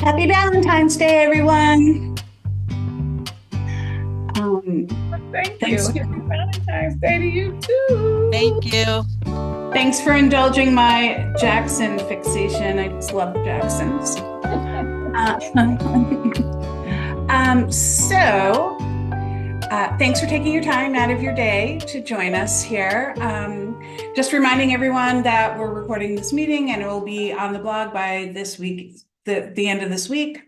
Happy Valentine's Day, everyone. Thank you. Thanks, Happy Valentine's Day to you too. Thank you. thanks for indulging my Jackson fixation. I just love the Jacksons. Uh, um, so, Thanks for taking your time out of your day to join us here. Just reminding everyone that we're recording this meeting and it will be on the blog by this week, the end of this week.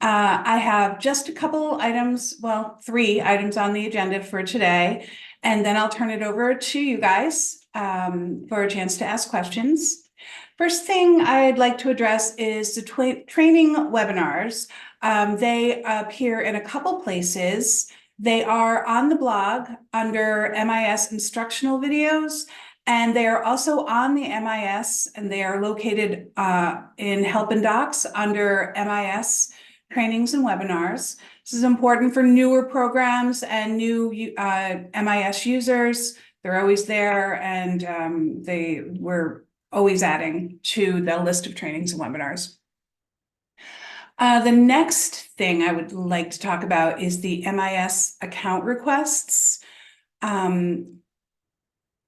I have just a couple items, well, 3 items on the agenda for today, and then I'll turn it over to you guys for a chance to ask questions. First thing I'd like to address is the training webinars. They appear in a couple places. They are on the blog under MIS instructional videos, and they are also on the MIS, and they are located in Help and Docs under MIS trainings and webinars. This is important for newer programs and new MIS users. They're always there, and we're always adding to the list of trainings and webinars. The next thing I would like to talk about is the MIS account requests.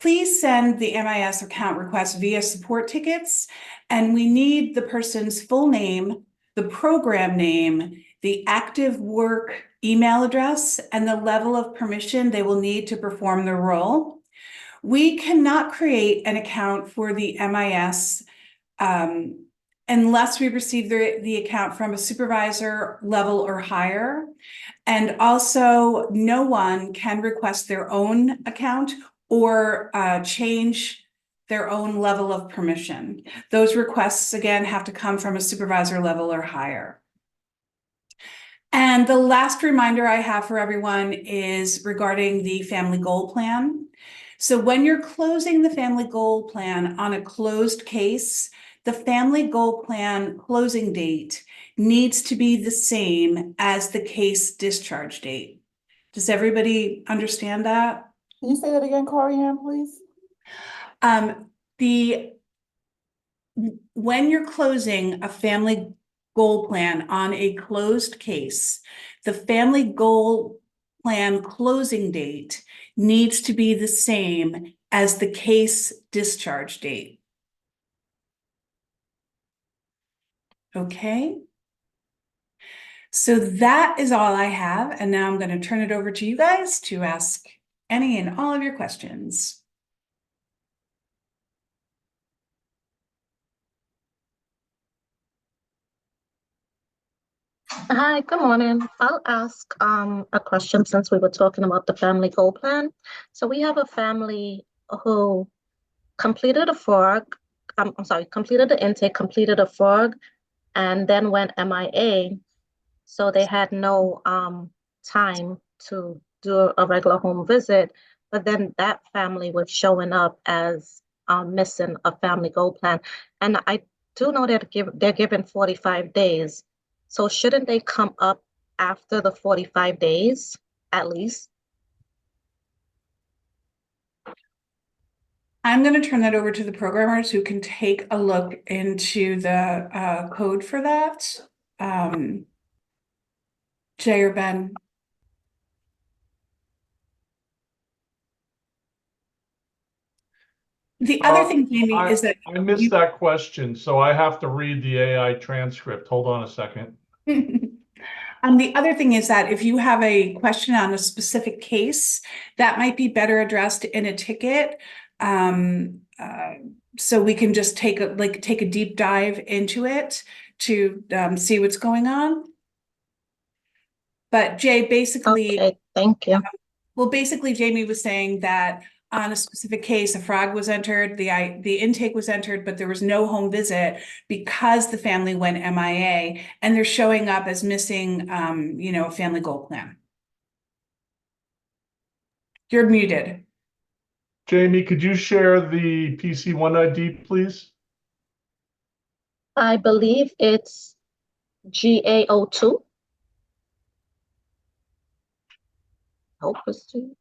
Please send the MIS account request via support tickets, and we need the person's full name, the program name, the active work email address, and the level of permission they will need to perform their role. We cannot create an account for the MIS unless we receive the account from a supervisor level or higher. And also, no one can request their own account or change their own level of permission. Those requests, again, have to come from a supervisor level or higher. And the last reminder I have for everyone is regarding the family goal plan. So when you're closing the family goal plan on a closed case, the family goal plan closing date needs to be the same as the case discharge date. Does everybody understand that? Can you say that again, Corianne, please? The when you're closing a family goal plan on a closed case, the family goal plan closing date needs to be the same as the case discharge date. Okay. So that is all I have. And now I'm going to turn it over to you guys to ask any and all of your questions. Hi, good morning. I'll ask a question since we were talking about the family goal plan. So we have a family who completed a FORG, completed the intake, completed a FORG, and then went MIA. So they had no time to do a regular home visit, but then that family was showing up as missing a family goal plan. And I do know that they're given 45 days. So shouldn't they come up after the 45 days at least? I'm going to turn that over to the programmers who can take a look into the code for that. Jay or Ben? The other thing, Jamie, is that I missed that question, so I have to read the AI transcript. Hold on a second. The other thing is that if you have a question on a specific case, that might be better addressed in a ticket. So we can just take a deep dive into it to see what's going on. But Jay, basically, Okay, thank you. well, basically, Jamie was saying that on a specific case, a frog was entered, the intake was entered, but there was no home visit because the family went MIA, and they're showing up as missing, a family goal plan. You're muted. Jamie, could you share the PC1 ID, please? I believe it's GA02. Hope it's G.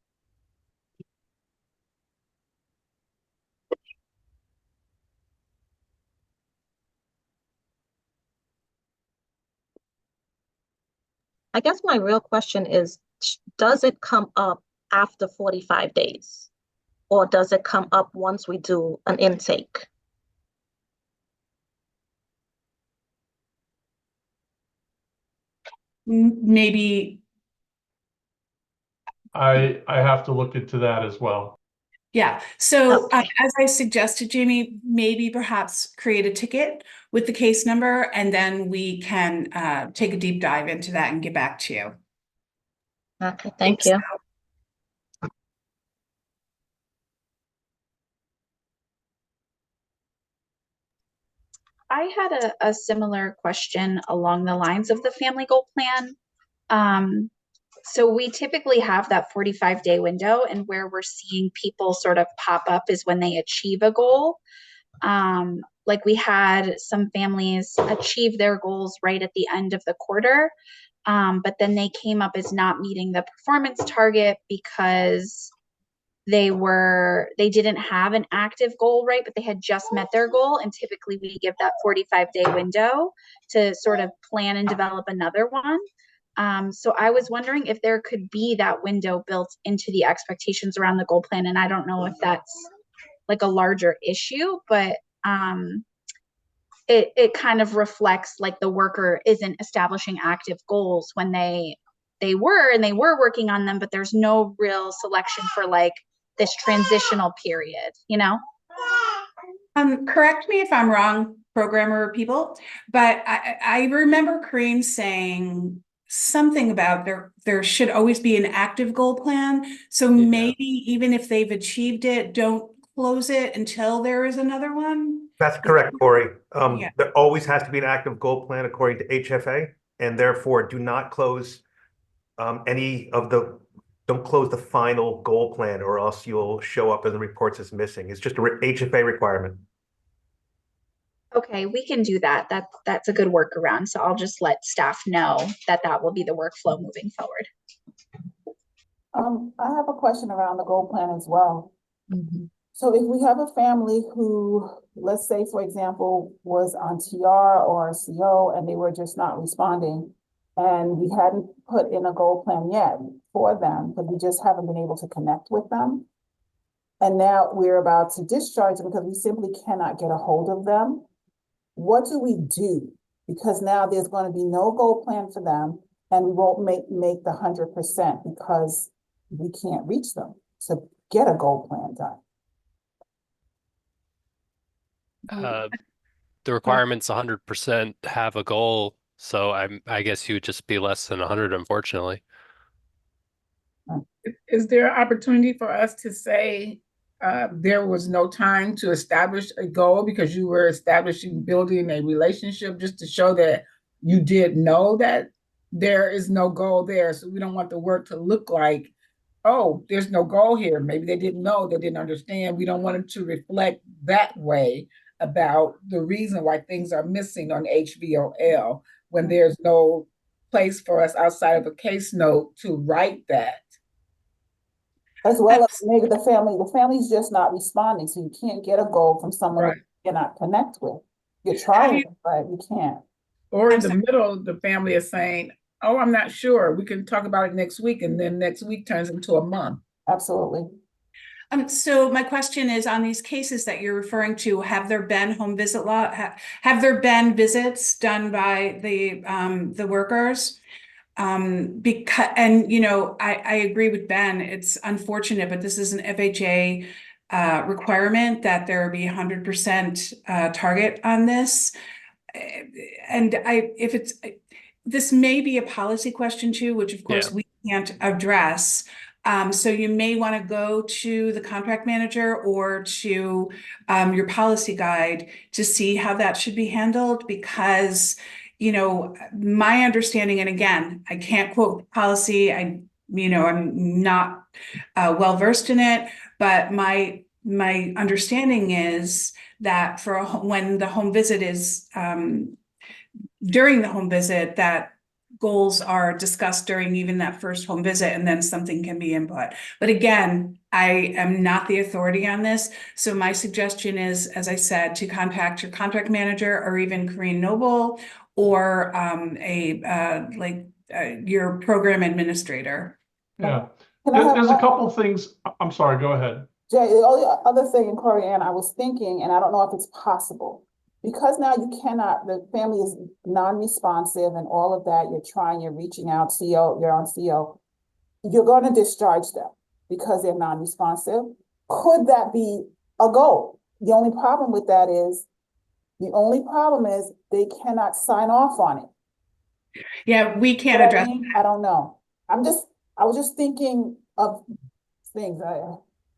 I guess my real question is, does it come up after 45 days? Or does it come up once we do an intake? Maybe, I have to look into that as well. yeah. So Okay. as I suggested, Jamie, maybe perhaps create a ticket with the case number, and then we can take a deep dive into that and get back to you. Okay, thank you. I had a similar question along the lines of the family goal plan. So we typically have that 45-day window, and where we're seeing people sort of pop up is when they achieve a goal. Like we had some families achieve their goals right at the end of the quarter, but then they came up as not meeting the performance target because they didn't have an active goal, right? But they had just met their goal. And typically we give that 45-day window to sort of plan and develop another one. So I was wondering if there could be that window built into the expectations around the goal plan. And I don't know if that's like a larger issue, but it kind of reflects like the worker isn't establishing active goals when they were working on them, but there's no real selection for like this transitional period, you know? Correct me if I'm wrong, programmer people, but I remember Corinne saying something about there should always be an active goal plan. So maybe even if they've achieved it, don't close it until there is another one. That's correct, Corey. Yeah. There always has to be an active goal plan according to HFA, and therefore do not close don't close the final goal plan, or else you'll show up in the reports as missing. It's just a HFA requirement. Okay, we can do that. That's a good workaround. So I'll just let staff know that that will be the workflow moving forward. I have a question around the goal plan as well. So if we have a family who, let's say, for example, was on TR or CO and they were just not responding, and we hadn't put in a goal plan yet for them, but we just haven't been able to connect with them. And now we're about to discharge them because we simply cannot get a hold of them. What do we do? Because now there's going to be no goal plan for them, and we won't make the 100% because we can't reach them to get a goal plan done. The requirement's 100% have a goal, so I guess you would just be less than 100, unfortunately. Is there an opportunity for us to say there was no time to establish a goal because you were building a relationship, just to show that you did know that there is no goal there? So we don't want the work to look like, oh, there's no goal here. Maybe they didn't know, they didn't understand. We don't want it to reflect that way about the reason why things are missing on HVOL when there's no place for us outside of a case note to write that. As well as maybe the family's just not responding, so you can't get a goal from someone that you cannot connect with. You're trying, but you can't. Or in the middle, the family is saying, oh, I'm not sure. We can talk about it next week, and then next week turns into a month. Absolutely. So my question is, on these cases that you're referring to, have there been home visit have there been visits done by the workers? Because, and I agree with Ben, it's unfortunate, but this is an FHA requirement that there be 100% target on this. And this may be a policy question too, which of course we can't address. So you may want to go to the contract manager or to your policy guide to see how that should be handled, because my understanding, and again, I can't quote policy, I'm not well versed in it, but my understanding is that when the home visit is during the home visit, that goals are discussed during even that first home visit, and then something can be input. But again, I am not the authority on this. So my suggestion is, as I said, to contact your contract manager or even Corinne Noble, or your program administrator. Yeah. Can I have There's a one- couple of things. I'm sorry, go ahead. Jay, the only other thing, and Corey Ann, I was thinking, and I don't know if it's possible, because now you cannot, the family is non-responsive and all of that, you're trying, you're reaching out, CO, you're on CO, you're going to discharge them because they're non-responsive. Could that be a goal? The only problem with that is, they cannot sign off on it. Yeah, we You can't know what I address. mean? I don't know. I was just thinking of things.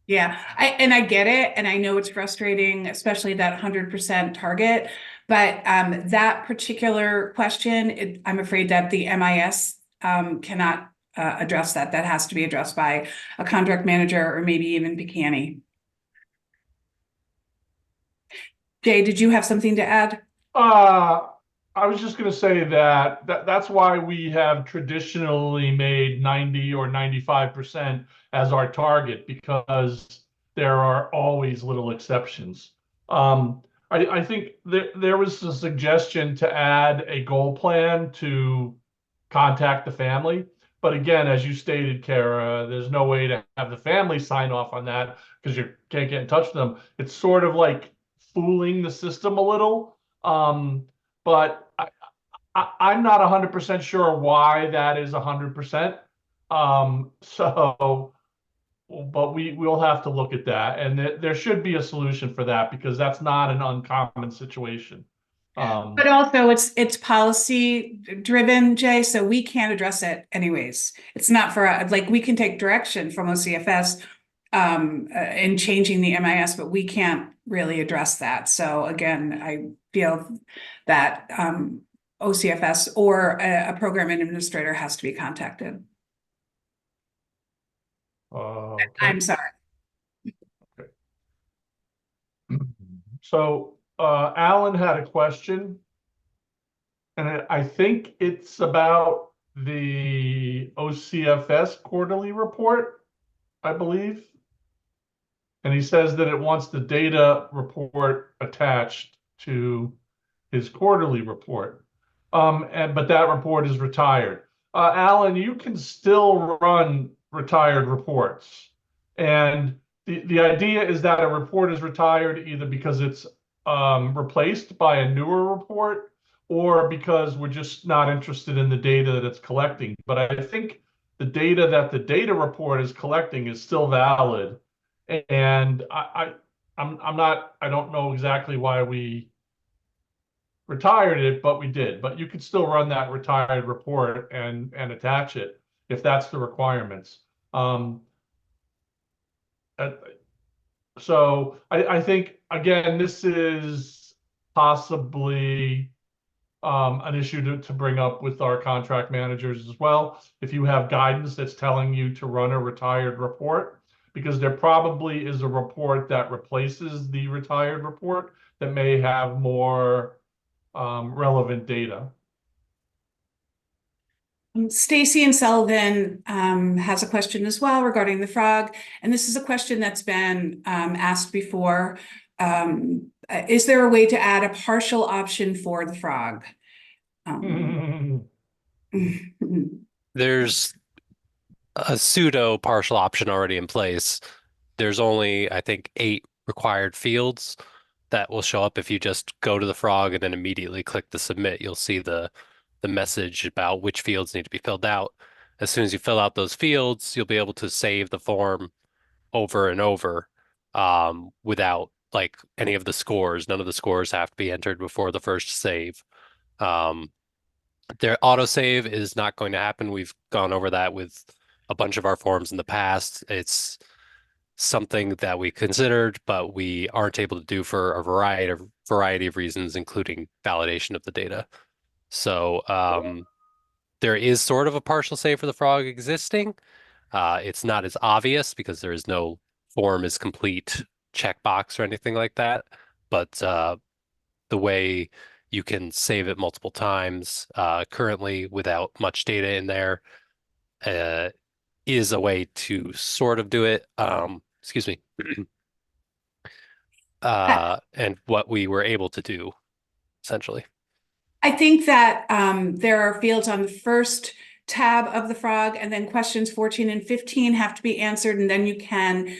Yeah, I get it, and I know it's frustrating, especially that 100% target. But that particular question, I'm afraid that the MIS cannot address that. That has to be addressed by a contract manager or maybe even Picani. Jay, did you have something to add? I was just going to say that's why we have traditionally made 90 or 95% as our target, because there are always little exceptions. I think there was a suggestion to add a goal plan to contact the family. But again, as you stated, Kara, there's no way to have the family sign off on that because you can't get in touch with them. It's sort of like fooling the system a little. But I'm not 100% sure why that is 100%. But we'll have to look at that, and there should be a solution for that because that's not an uncommon situation. But also it's policy driven, Jay, so we can't address it anyways. It's not for like, we can take direction from OCFS in changing the MIS, but we can't really address that. So again, I feel that OCFS or a program administrator has to be contacted. Okay. I'm sorry. So Alan had a question, and I think it's about the OCFS quarterly report, I believe. And he says that it wants the data report attached to his quarterly report. But that report is retired. Alan, you can still run retired reports. And the idea is that a report is retired either because it's replaced by a newer report or because we're just not interested in the data that it's collecting. But I think the data that the data report is collecting is still valid. And I don't know exactly why we retired it, but we did. But you could still run that retired report and attach it if that's the requirements. So I think, again, this is possibly an issue to bring up with our contract managers as well. If you have guidance that's telling you to run a retired report, because there probably is a report that replaces the retired report that may have more relevant data. Stacy and Sullivan has a question as well regarding the frog. And this is a question that's been asked before. Is there a way to add a partial option for the frog? There's a pseudo partial option already in place. There's only, I think, 8 required fields that will show up if you just go to the frog and then immediately click the submit. You'll see the message about which fields need to be filled out. As soon as you fill out those fields, you'll be able to save the form over and over without like any of the scores. None of the scores have to be entered before the first save. Their autosave is not going to happen. We've gone over that with a bunch of our forms in the past. It's something that we considered, but we aren't able to do for a variety of reasons, including validation of the data. So there is sort of a partial save for the frog existing. It's not as obvious because there is no form is complete checkbox or anything like that. But the way you can save it multiple times currently without much data in there is a way to sort of do it. Excuse me. And what we were able to do, essentially. I think that there are fields on the first tab of the frog, and then questions 14 and 15 have to be answered, and then you can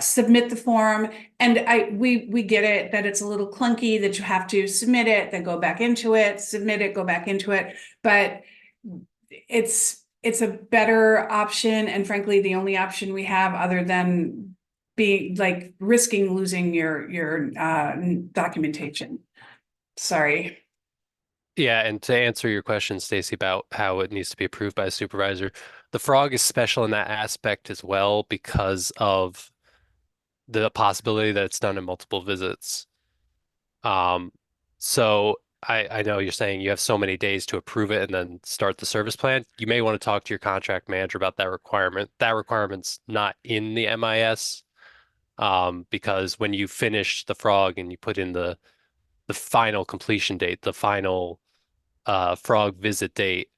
submit the form. And we get it that it's a little clunky, that you have to submit it, then go back into it, submit it, go back into it. But it's a better option, and frankly, the only option we have other than being like risking losing your documentation. Sorry. Yeah, and to answer your question, Stacy, about how it needs to be approved by a supervisor, the frog is special in that aspect as well because of the possibility that it's done in multiple visits. So I know you're saying you have so many days to approve it and then start the service plan. You may want to talk to your contract manager about that requirement. That requirement's not in the MIS, because when you finish the frog and you put in the final completion date, the final frog visit date,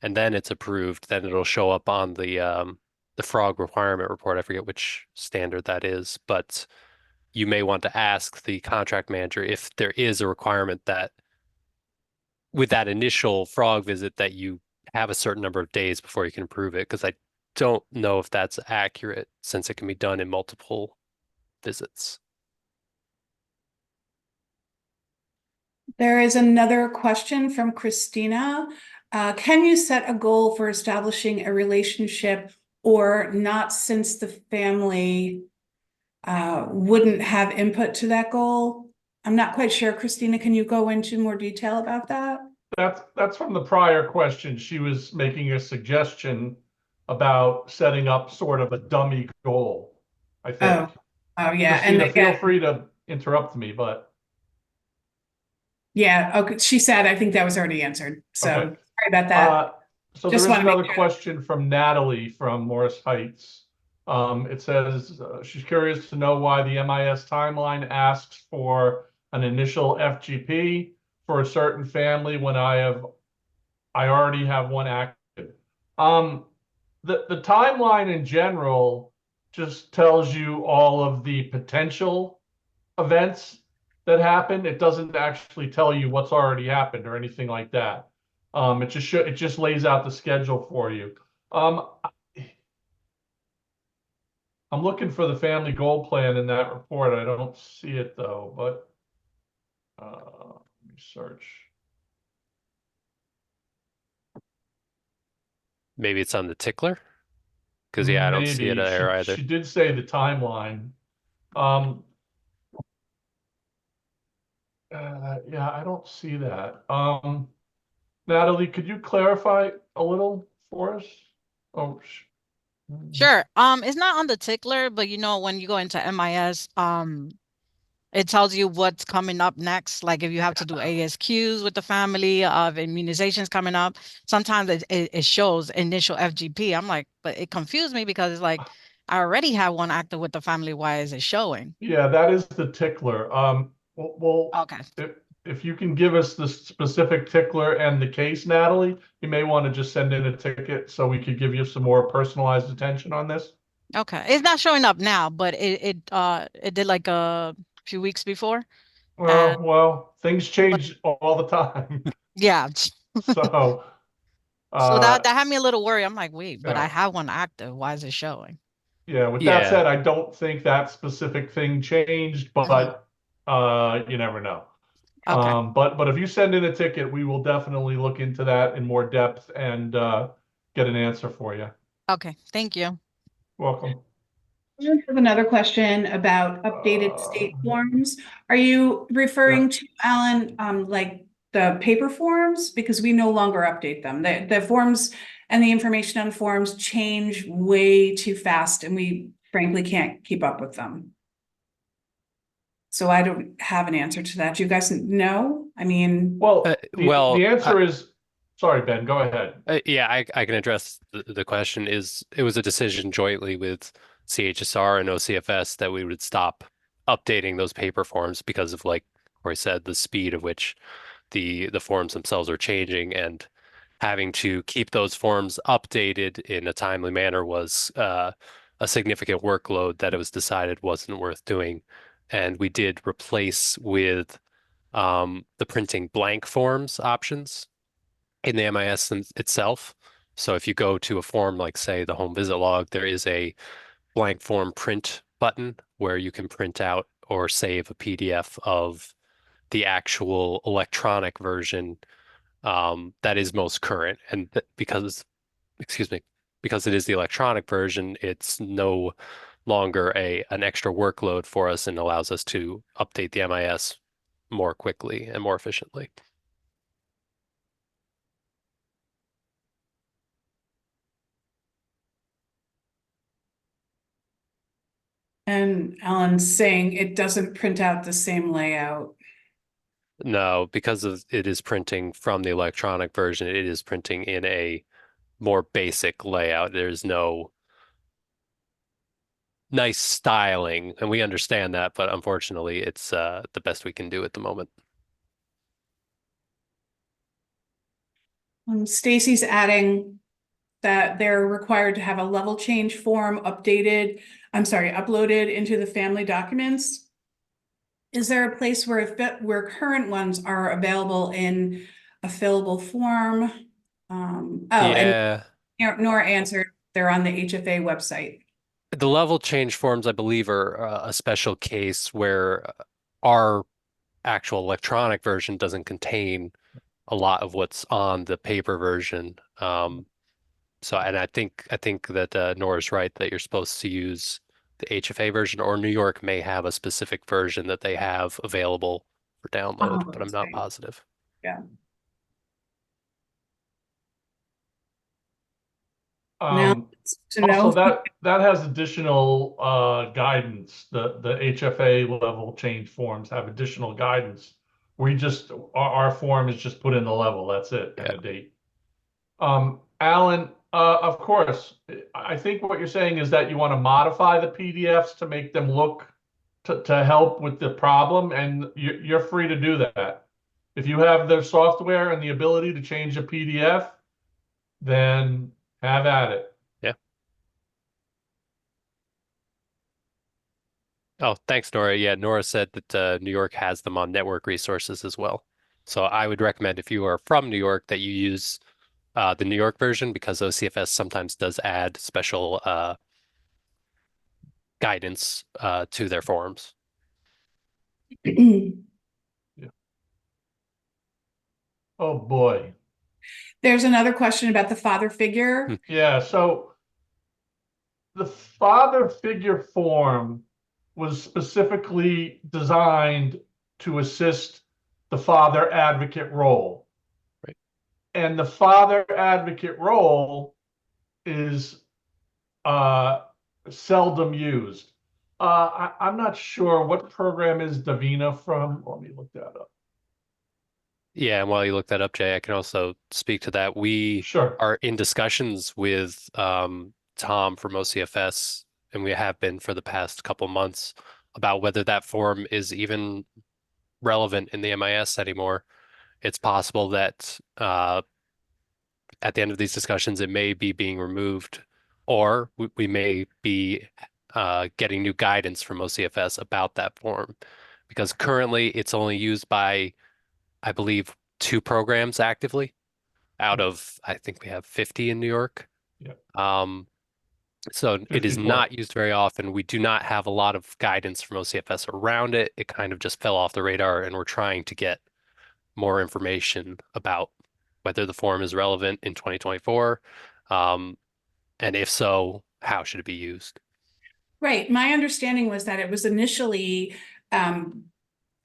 and then it's approved, then it'll show up on the frog requirement report. I forget which standard that is, but you may want to ask the contract manager if there is a requirement that with that initial frog visit that you have a certain number of days before you can approve it, because I don't know if that's accurate since it can be done in multiple visits. There is another question from Christina. Can you set a goal for establishing a relationship or not, since the family wouldn't have input to that goal? I'm not quite sure. Christina, can you go into more detail about that? That's from the prior question. She was making a suggestion about setting up sort of a dummy goal, I think. Oh yeah. Christina, And feel again, free to interrupt me, but yeah, okay. She said, I think that was already answered. So okay. sorry about that. So Just there is wanna make another sure. question from Natalie from Morris Heights. It says she's curious to know why the MIS timeline asks for an initial FGP for a certain family when I already have one active. The timeline in general just tells you all of the potential events that happen. It doesn't actually tell you what's already happened or anything like that. It just lays out the schedule for you. I'm looking for the family goal plan in that report. I don't see it though, but let me search. Maybe it's on the tickler? Because yeah, I don't see it Maybe there either. she did say the timeline. Yeah, I don't see that. Natalie, could you clarify a little for us? Oh, Sure. It's not on the tickler, but you know, when you go into MIS, it tells you what's coming up next. Like if you have to do ASQs with the family of immunizations coming up, sometimes it shows initial FGP. I'm like, but it confused me because it's like, I already have one active with the family. Why is it showing? yeah, that is the tickler. Well, Okay. if you can give us the specific tickler and the case, Natalie, you may want to just send in a ticket so we could give you some more personalized attention on this. Okay. It's not showing up now, but it did like a few weeks before. Well, things change all the time. Yeah. So, So that had me a little worried. I'm like, wait, but I yeah. have one active. Why is it showing? Yeah, with that Yeah. said, I don't think that specific thing changed, but you never know. Okay. But if you send in a ticket, we will definitely look into that in more depth and get an answer for you. Okay. Thank you. Welcome. I have another question about updated state forms. Are you referring to, Alan, like the paper forms? Because we no longer update them. The forms and the information on forms change way too fast, and we frankly can't keep up with them. So I don't have an answer to that. Do you guys know? I mean, Well, well, the answer is, sorry, Ben, go ahead. yeah, I can address the question. It was a decision jointly with CHSR and OCFS that we would stop updating those paper forms because of, like Corey said, the speed of which the forms themselves are changing, and having to keep those forms updated in a timely manner was a significant workload that it was decided wasn't worth doing. And we did replace with the printing blank forms options in the MIS itself. So if you go to a form like, say, the home visit log, there is a blank form print button where you can print out or save a PDF of the actual electronic version that is most current. And because, excuse me, because it is the electronic version, it's no longer an extra workload for us and allows us to update the MIS more quickly and more efficiently. And Alan's saying it doesn't print out the same layout. No, because of it is printing from the electronic version, it is printing in a more basic layout. There's no nice styling, and we understand that, but unfortunately, it's the best we can do at the moment. Stacy's adding that they're required to have a level change form updated, uploaded into the family documents. Is there a place where current ones are available in a fillable form? Yeah, And Nora answered, they're on the HFA website. the level change forms, I believe, are a special case where our actual electronic version doesn't contain a lot of what's on the paper version. So, and I think that Nora's right that you're supposed to use the HFA version, or New York may have a specific version that they have available for download, but I'm not positive. Yeah. Also, that has additional guidance. The HFA level change forms have additional guidance. Our form is just put in the level. That's it, and a date. Alan, of course, I think what you're saying is that you want to modify the PDFs to make them look to help with the problem, and you're free to do that. If you have the software and the ability to change a PDF, then have at it. Yeah. Oh, thanks, Nora. Yeah, Nora said that New York has them on network resources as well. So I would recommend, if you are from New York, that you use the New York version, because OCFS sometimes does add special guidance to their forms. Yeah. Oh boy. There's another question about the father figure. Yeah, so the father figure form was specifically designed to assist the father advocate role. Right. And the father advocate role is seldom used. I'm not sure what program is Davina from. Let me look that up. Yeah, and while you look that up, Jay, I can also speak to that. We are in discussions with Tom from OCFS, and we have been for the past couple months, about whether that form is even relevant in the MIS anymore. It's possible that at the end of these discussions, it may be being removed, or we may be getting new guidance from OCFS about that form, because currently it's only used by, I believe, 2 programs actively out of, I think we have 50 in New York. Yeah. So 54. it is not used very often. We do not have a lot of guidance from OCFS around it. It kind of just fell off the radar, and we're trying to get more information about whether the form is relevant in 2024. And if so, how should it be used? Right. My understanding was that it was initially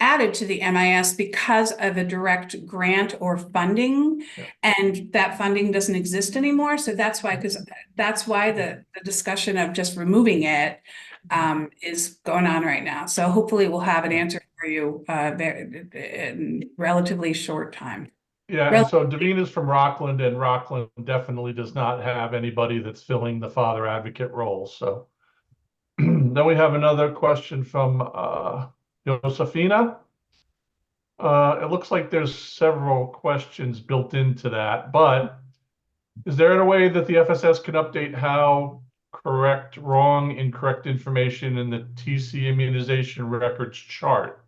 added to the MIS because of a direct grant or funding, and that funding doesn't exist anymore. So that's why, the discussion of just removing it is going on right now. So hopefully we'll have an answer for you in relatively short time. Yeah, and so Davina's from Rockland, and Rockland definitely does not have anybody that's filling the father advocate role. So then we have another question from Josefina. It looks like there's several questions built into that, but is there a way that the FSS can update how wrong, incorrect information in the TC immunization records chart?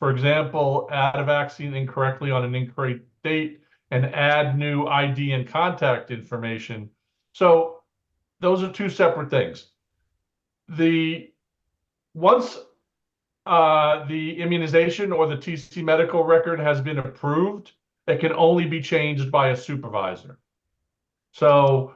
For example, add a vaccine incorrectly on an incorrect date and add new ID and contact information. So those are two separate things. Once the immunization or the TC medical record has been approved, it can only be changed by a supervisor. So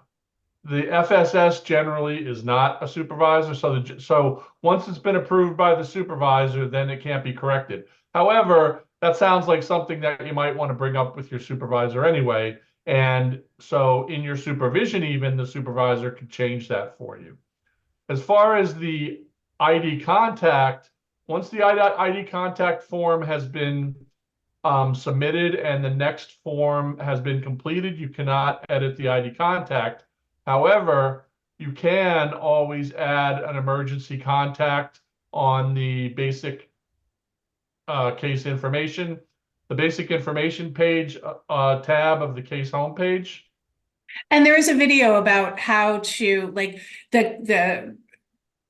the FSS generally is not a supervisor. So once it's been approved by the supervisor, then it can't be corrected. However, that sounds like something that you might want to bring up with your supervisor anyway. And so in your supervision, even the supervisor could change that for you. As far as the ID contact, once the ID contact form has been submitted and the next form has been completed, you cannot edit the ID contact. However, you can always add an emergency contact on the basic case information. The basic information page tab of the case homepage. And there is a video about how to, like, the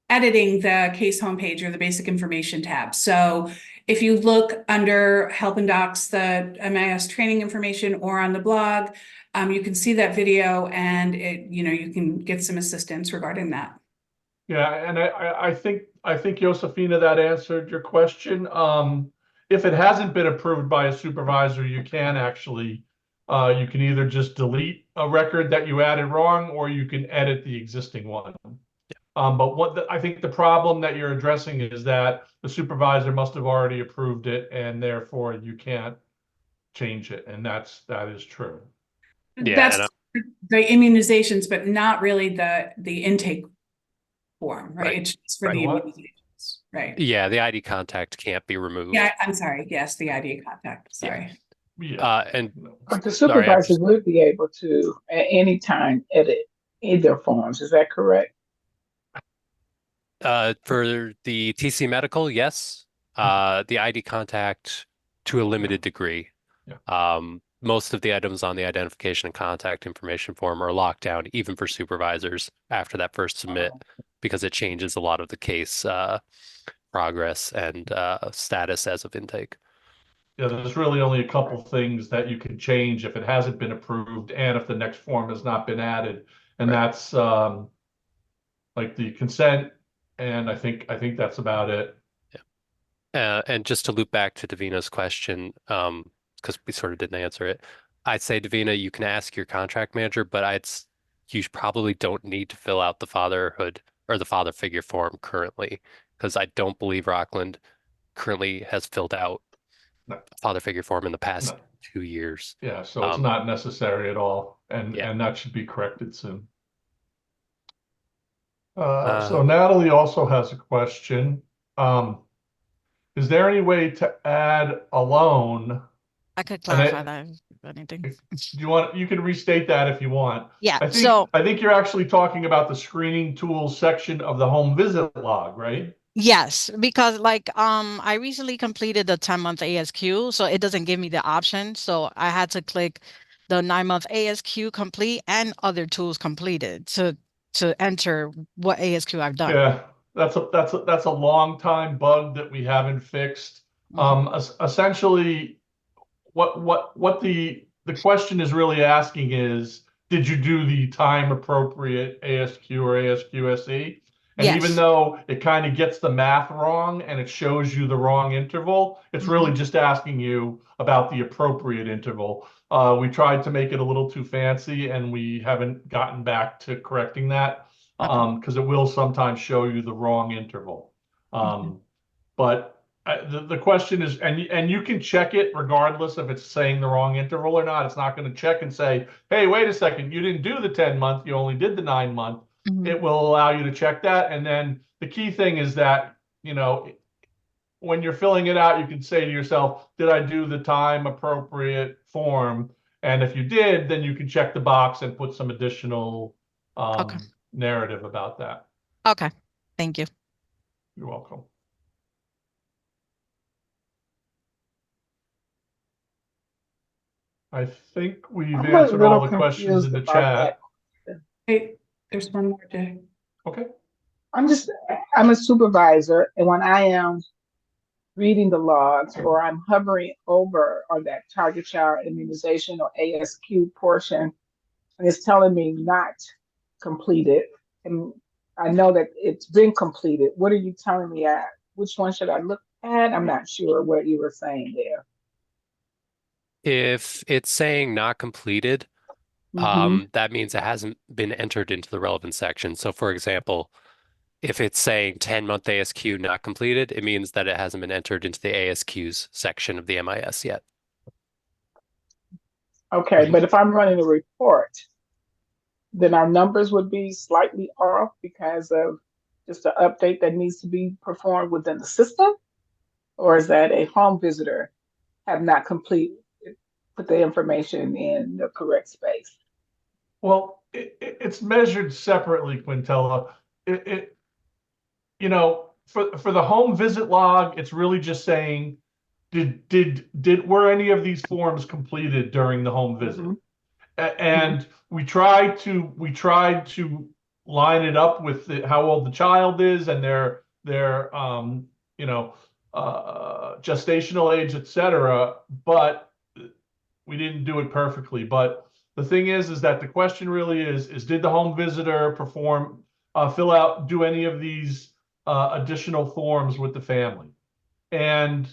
editing the case homepage or the basic information tab. So if you look under Help and Docs, the MIS training information, or on the blog, you can see that video, and you can get some assistance regarding that. Yeah, and I think Josefina, that answered your question. If it hasn't been approved by a supervisor, you can actually you can either just delete a record that you added wrong, or you can edit the existing one. But I think the problem that you're addressing is that the supervisor must have already approved it, and therefore you can't change it, and that is true. Yeah, That's the immunizations, but not really the intake form, right? Right. It's just for the immunizations, right? Yeah, the ID contact can't be removed. Yeah, I'm sorry. Yes, the ID contact. Sorry. Yeah. And But the Sorry, I'm supervisor just- would be able to at any time edit either forms. Is that correct? for the TC medical, yes. The ID contact to a limited degree. Yeah. Most of the items on the identification and contact information form are locked down, even for supervisors after that first submit, because it changes a lot of the case progress and status as of intake. Yeah, there's really only a couple things that you can change if it hasn't been approved and if the next form has not been added. And that's like the consent, and I think that's about it. Yeah. And just to loop back to Davina's question, because we sort of didn't answer it, I'd say, Davina, you can ask your contract manager, but you probably don't need to fill out the fatherhood or the father figure form currently, because I don't believe Rockland currently has filled out No. a father figure form in the past No. 2 years. Yeah, so it's not necessary at all, and Yeah. that should be corrected soon. So Natalie also has a question. Is there any way to add a loan? I could clarify that if anything. You can restate that if you want. Yeah, I think you're actually talking about the screening tools section of the home visit log, right? Yes, because I recently completed the 10-month ASQ, so it doesn't give me the option. So I had to click the 9-month ASQ complete and other tools completed to enter what ASQ I've done. Yeah, that's a long time bug that we haven't fixed. Essentially, what the question is really asking is, did you do the time appropriate ASQ or ASQSE? And Yes. even though it kind of gets the math wrong and it shows you the wrong interval, it's really just asking you about the appropriate interval. We tried to make it a little too fancy, and we haven't gotten back to correcting that, because it will sometimes show you the wrong interval. But the question is, and you can check it regardless if it's saying the wrong interval or not. It's not going to check and say, hey, wait a second, you didn't do the 10-month, you only did the 9-month. It will allow you to check that. And then the key thing is that, when you're filling it out, you can say to yourself, did I do the time appropriate form? And if you did, then you can check the box and put some additional narrative about that. Okay, thank you. You're welcome. I think we've I'm a answered all little the questions in the confused about chat. Hey, there's one more, Jay. Okay. I'm a supervisor, and when I am reading the logs, or I'm hovering over on that target child immunization or ASQ portion, and it's telling me not completed. And I know that it's been completed. What are you telling me at? Which one should I look at? I'm not sure what you were saying there. If it's saying not completed, Mm-hmm. that means it hasn't been entered into the relevant section. So for example, if it's saying 10-month ASQ not completed, it means that it hasn't been entered into the ASQs section of the MIS yet. Okay, but if I'm running a report, then our numbers would be slightly off because of just an update that needs to be performed within the system? Or is that a home visitor have not put the information in the correct space? Well, it's measured separately, Quintella. You know, for the home visit log, it's really just saying, were any of these forms completed during the home visit? Mhm. And we tried to line it up with how old the child is and their you know gestational age, etc. But we didn't do it perfectly. But the thing is that the question really is did the home visitor do any of these additional forms with the family? And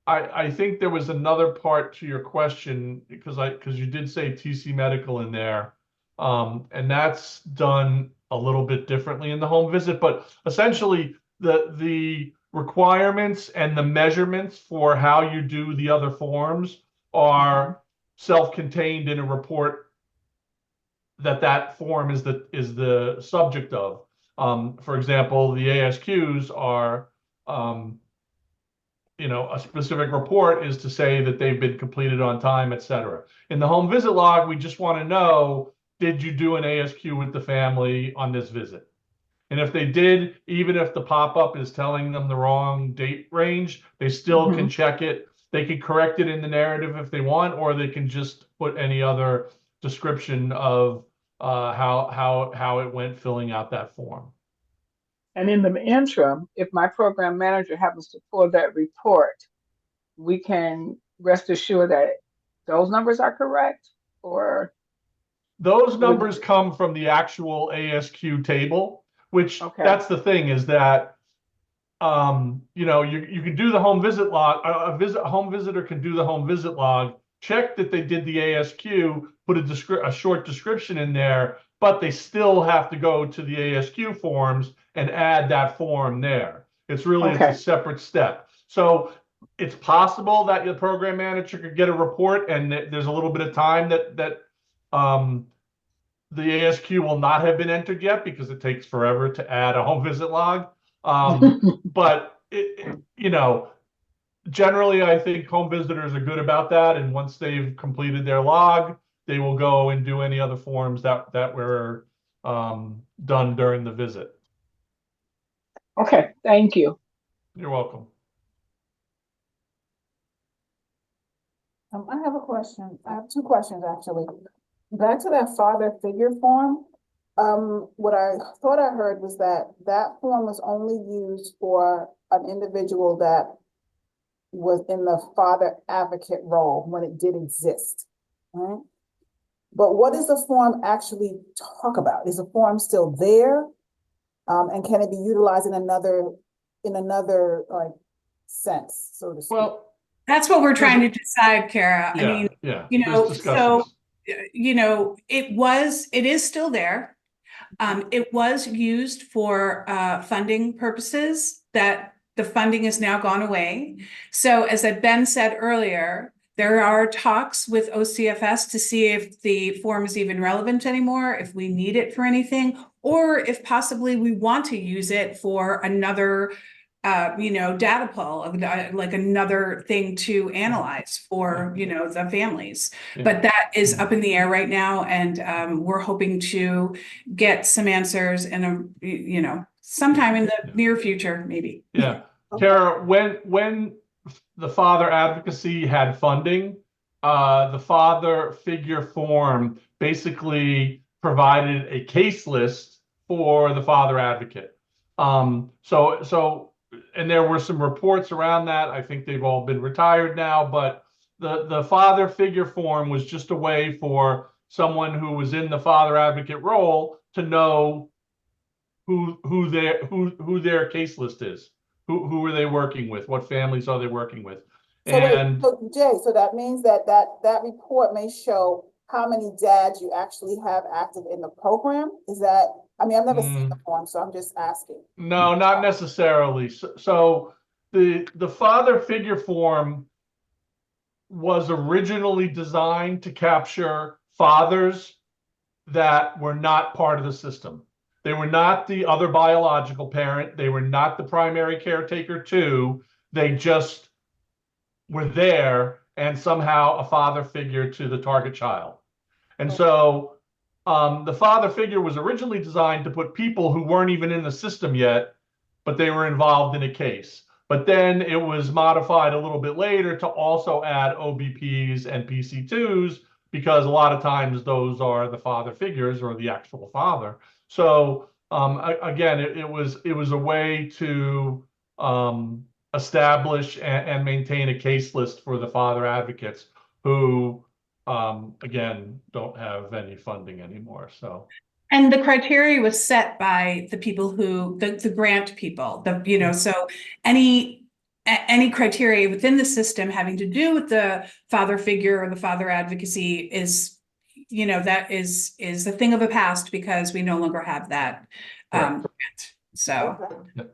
I think there was another part to your question because you did say TC Medical in there, and that's done a little bit differently in the home visit. But essentially, the requirements and the measurements for how you do the other forms are self-contained in a report that form is the subject of. For example, the ASQs are. A specific report is to say that they've been completed on time, et cetera. In the home visit log, we just want to know, did you do an ASQ with the family on this visit? And if they did, even if the pop-up is telling them the wrong date range, they still can check it. They can correct it in the narrative if they want, or they can just put any other description of how it went filling out that form. And in the interim, if my program manager happens to pull that report, we can rest assured that those numbers are correct, or those numbers come from the actual ASQ table, which that's the thing is that you can do the home visit log. A home visitor can do the home visit log, check that they did the ASQ, put a short description in there, but they still have to go to the ASQ forms and add that form there. It's a separate step. So it's possible that your program manager could get a report and there's a little bit of time that the ASQ will not have been entered yet because it takes forever to add a home visit log. But generally, I think home visitors are good about that. And once they've completed their log, they will go and do any other forms that were done during the visit. Okay, thank you. You're welcome. I have a question. I have two questions actually. Back to that father figure form. What I thought I heard was that form was only used for an individual that was in the father advocate role when it did exist, right? But what does the form actually talk about? Is the form still there? And can it be utilized in another like sense, so to speak? Well, that's what we're trying to decide, Kara. I mean, so it is still there. It was used for funding purposes. That the funding has now gone away. So as Ben said earlier, there are talks with OCFS to see if the form is even relevant anymore, if we need it for anything, or if possibly we want to use it for another data pull of like another thing to analyze for, the families. But that is up in the air right now. And we're hoping to get some answers in sometime in the near future, maybe. Yeah. Tara, when the father advocacy had funding, the father figure form basically provided a case list for the father advocate. So and there were some reports around that. I think they've all been retired now, but the father figure form was just a way for someone who was in the father advocate role to know who their case list is. Who are they working with? What families are they working with? So wait, And so Jay, so that means that report may show how many dads you actually have active in the program? Is that, I mean, I've never seen the form, so I'm just asking. no, not necessarily. So the father figure form was originally designed to capture fathers that were not part of the system. They were not the other biological parent. They were not the primary caretaker too. They just were there and somehow a father figure to the target child. And so the father figure was originally designed to put people who weren't even in the system yet, but they were involved in a case. But then it was modified a little bit later to also add OBPs and PC2s, because a lot of times those are the father figures or the actual father. So again, it was a way to establish and maintain a case list for the father advocates who again don't have any funding anymore. So And the criteria was set by the people who, the grant people, so any criteria within the system having to do with the father figure or the father advocacy is, that is a thing of the past because we no longer have that grant. So,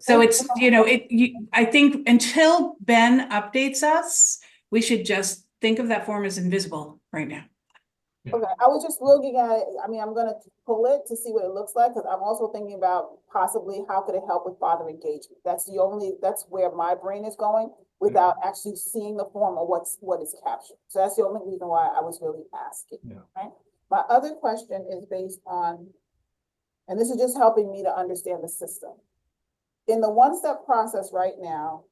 Okay. it's, I think until Ben updates us, we should just think of that form as invisible right now. Okay, I was just looking at it. I mean, I'm gonna pull it to see what it looks like, because I'm also thinking about possibly how could it help with father engagement. That's where my brain is going without actually seeing the form or what is captured. So that's the only reason why I was really asking, right? My other question is based on, and this is just helping me to understand the system. In the one-step process right now,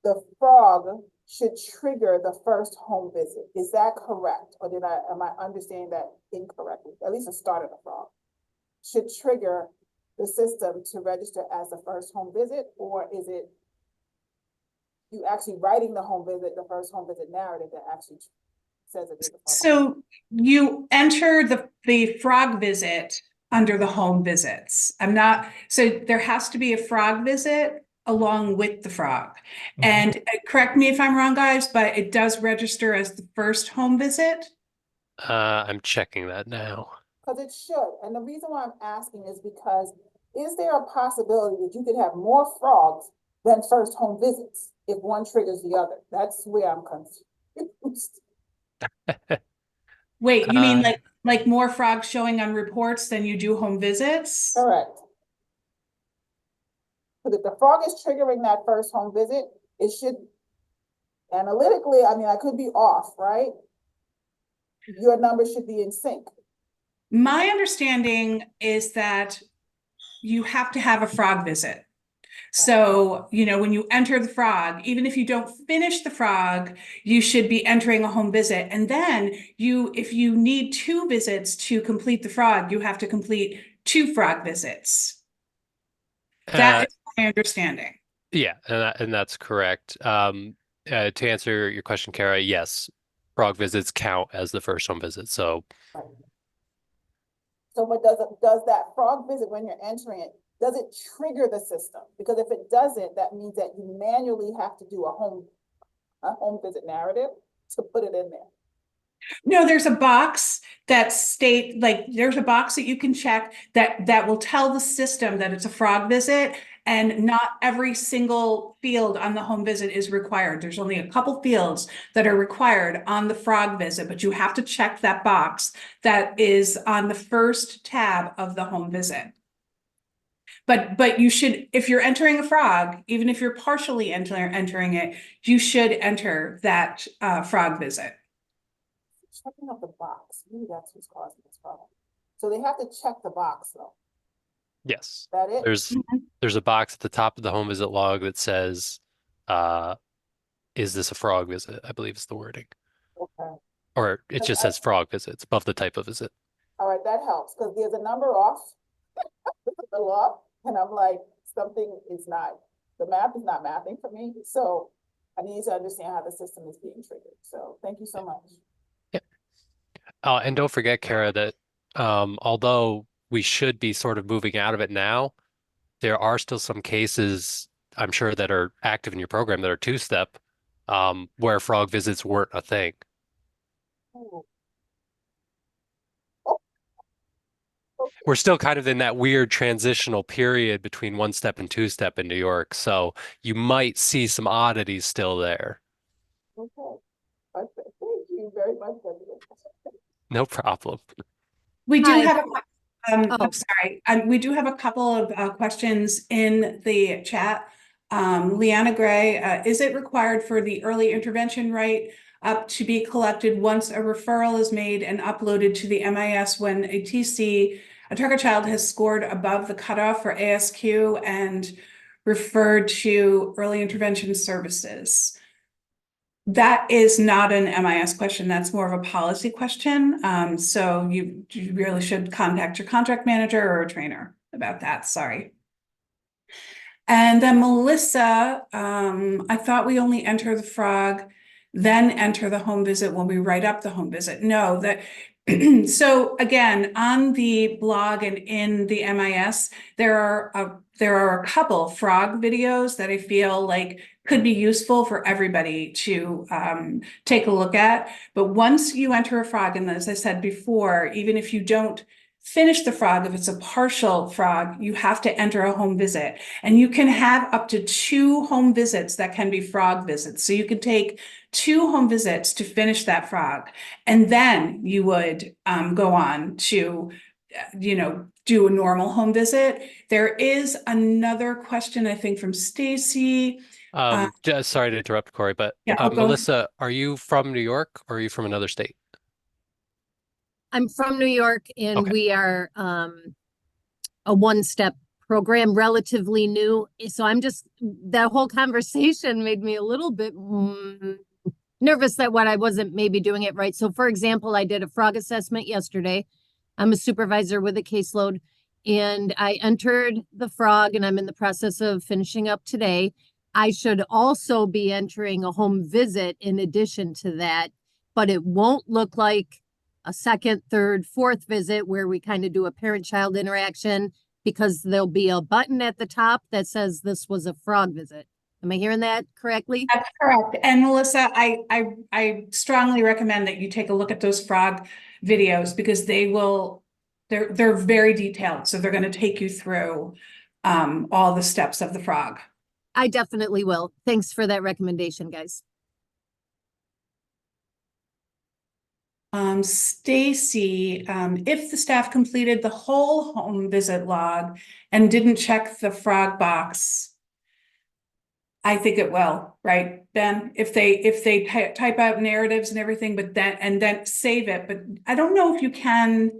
the frog should trigger the first home visit. Is that correct? Or am I understanding that incorrectly? At least the start of the frog should trigger the system to register as the first home visit, or is it you actually writing the first home visit narrative that actually says it is? So you enter the frog visit under the home visits. So there has to be a frog visit along with the frog. And correct me if I'm wrong, guys, but it does register as the first home visit. I'm checking that now. Because it should. And the reason why I'm asking is because is there a possibility that you could have more frogs than first home visits if one triggers the other? That's where I'm confused. Wait, you mean like more frogs showing on reports than you do home visits? Correct. Because if the frog is triggering that first home visit, it should analytically, I mean, I could be off, right? Your numbers should be in sync. My understanding is that you have to have a frog visit. So, when you enter the frog, even if you don't finish the frog, you should be entering a home visit. And then if you need 2 visits to complete the frog, you have to complete 2 frog visits. That is my understanding. Yeah, and that's correct. To answer your question, Kara, yes, frog visits count as the first home visit. So, but does that frog visit when you're entering it, does it trigger the system? Because if it doesn't, that means that you manually have to do a home narrative to put it in there. No, there's a box that there's a box that you can check that will tell the system that it's a frog visit, and not every single field on the home visit is required. There's only a couple fields that are required on the frog visit, but you have to check that box that is on the first tab of the home visit. But you should, if you're entering a frog, even if you're partially entering it, you should enter that frog visit. Checking out the box, maybe that's what's causing this problem. So they have to check the box though. yes, Is that it? there's a box at the top of the home visit log that says, is this a frog visit? I believe is the wording. Okay. Or it just says frog visit. It's above the type of visit. All right, that helps because there's a number off, a little off, and I'm like, something is not, the math is not mathing for me. So I need to understand how the system is being triggered. So thank you so much. Yep. And don't forget, Kara, that although we should be sort of moving out of it now, there are still some cases, I'm sure, that are active in your program that are two-step, where frog visits weren't a thing. Oh, We're still kind of in that weird transitional period between one-step and two-step in New York, so you might see some oddities still there. okay. Thank you very much, President. No problem. We do Hi. have Oh. I'm sorry. We do have a couple of questions in the chat. Leanna Gray, is it required for the early intervention right up to be collected once a referral is made and uploaded to the MIS when a target child has scored above the cutoff for ASQ and referred to early intervention services? That is not an MIS question. That's more of a policy question. So you really should contact your contract manager or a trainer about that. Sorry. And then Melissa, I thought we only enter the frog, then enter the home visit when we write up the home visit. No, that so again, on the blog and in the MIS, there are a couple frog videos that I feel like could be useful for everybody to take a look at. But once you enter a frog, and as I said before, even if you don't finish the frog, if it's a partial frog, you have to enter a home visit. And you can have up to 2 home visits that can be frog visits. So you could take 2 home visits to finish that frog. And then you would go on to, do a normal home visit. There is another question, I think, from Stacy. Just sorry to interrupt, Corey, but Yeah, I'll go. Melissa, are you from New York or are you from another state? I'm from New York and Okay. we are a one-step program, relatively new. So that whole conversation made me a little bit nervous that I wasn't maybe doing it right. So for example, I did a frog assessment yesterday. I'm a supervisor with a caseload and I entered the frog and I'm in the process of finishing up today. I should also be entering a home visit in addition to that, but it won't look like a second, third, fourth visit where we kind of do a parent-child interaction because there'll be a button at the top that says this was a frog visit. Am I hearing that correctly? That's correct. And Melissa, I strongly recommend that you take a look at those frog videos because they're very detailed. So they're going to take you through all the steps of the frog. I definitely will. Thanks for that recommendation, guys. Stacy, if the staff completed the whole home visit log and didn't check the frog box, I think it will, right, Ben? If they type out narratives and everything, but then save it. But I don't know if you can.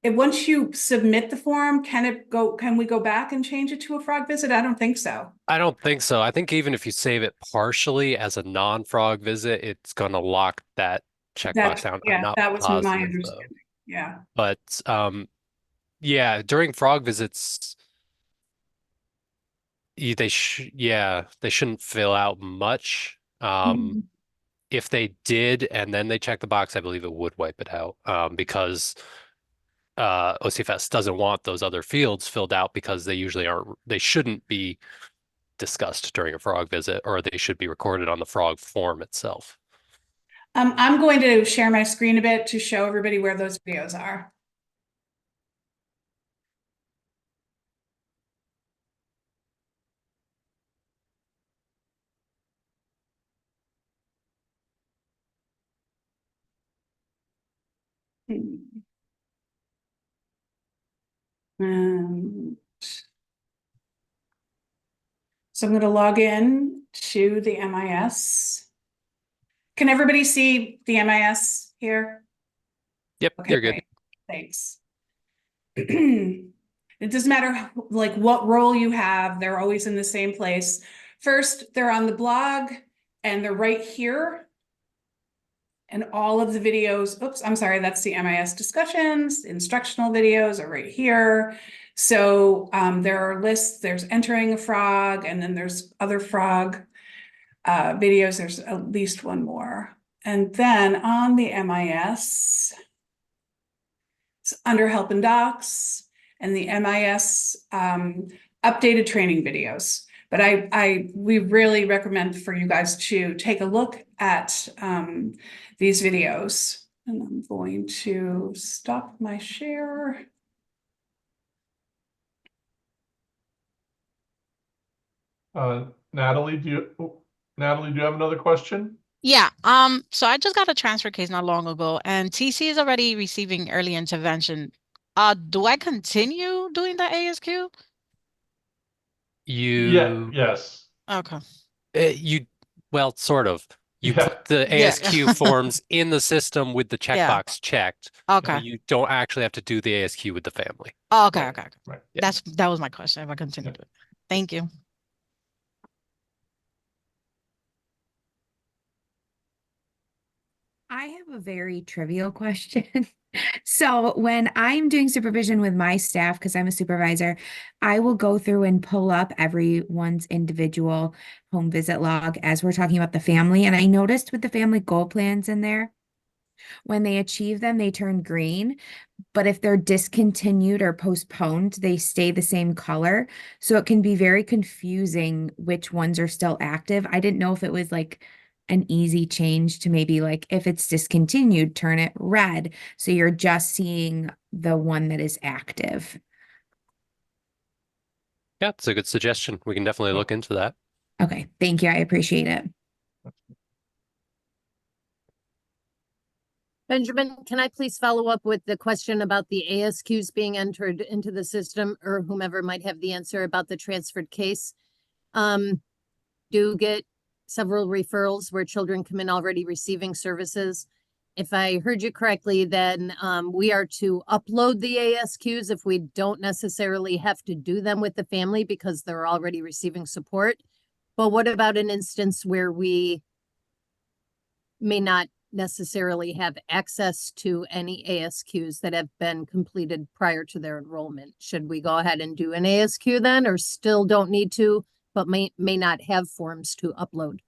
Once you submit the form, can we go back and change it to a frog visit? I don't think so. I don't think so. I think even if you save it partially as a non-frog visit, it's going to lock that checkbox down. I'm not that was my positive, understanding. though. Yeah. But yeah, during frog visits, they shouldn't fill out much. If they did and then they check the box, I believe it would wipe it out because OCFS doesn't want those other fields filled out because they shouldn't be discussed during a frog visit, or they should be recorded on the frog form itself. I'm going to share my screen a bit to show everybody where those videos are. So I'm going to log in to the MIS. Can everybody see the MIS here? Yep, Okay, you're good. great. Thanks. It doesn't matter like what role you have, they're always in the same place. First, they're on the blog and they're right here. And all of the videos, oops, I'm sorry, that's the MIS discussions, instructional videos are right here. So there are lists, there's entering a frog, and then there's other frog videos. There's at least one more. And then on the MIS, it's under help and docs, and the MIS updated training videos. But we really recommend for you guys to take a look at these videos. And I'm going to stop my share. Natalie, do you have another question? Yeah, so I just got a transfer case not long ago, and TC is already receiving early intervention. Do I continue doing the ASQ? Yes. Okay. Well, sort of. You Yeah. put the Yeah. ASQ forms in the system with the Yeah. checkbox checked. Okay. You don't actually have to do the ASQ with the family. Oh, okay, Right. okay, okay. Right. Yeah. That was my question. If I continue to it. Thank you. I have a very trivial question. So when I'm doing supervision with my staff, because I'm a supervisor, I will go through and pull up everyone's individual home visit log as we're talking about the family. And I noticed with the family goal plans in there, when they achieve them, they turn green. But if they're discontinued or postponed, they stay the same color. So it can be very confusing which ones are still active. I didn't know if it was like an easy change to maybe like if it's discontinued, turn it red. So you're just seeing the one that is active. Yeah, it's a good suggestion. We can definitely look into that. Okay, thank you. I appreciate it. Benjamin, can I please follow up with the question about the ASQs being entered into the system, or whomever might have the answer about the transferred case? Do get several referrals where children come in already receiving services. If I heard you correctly, then we are to upload the ASQs if we don't necessarily have to do them with the family because they're already receiving support. But what about an instance where we may not necessarily have access to any ASQs that have been completed prior to their enrollment? Should we go ahead and do an ASQ then, or still don't need to, but may not have forms to upload?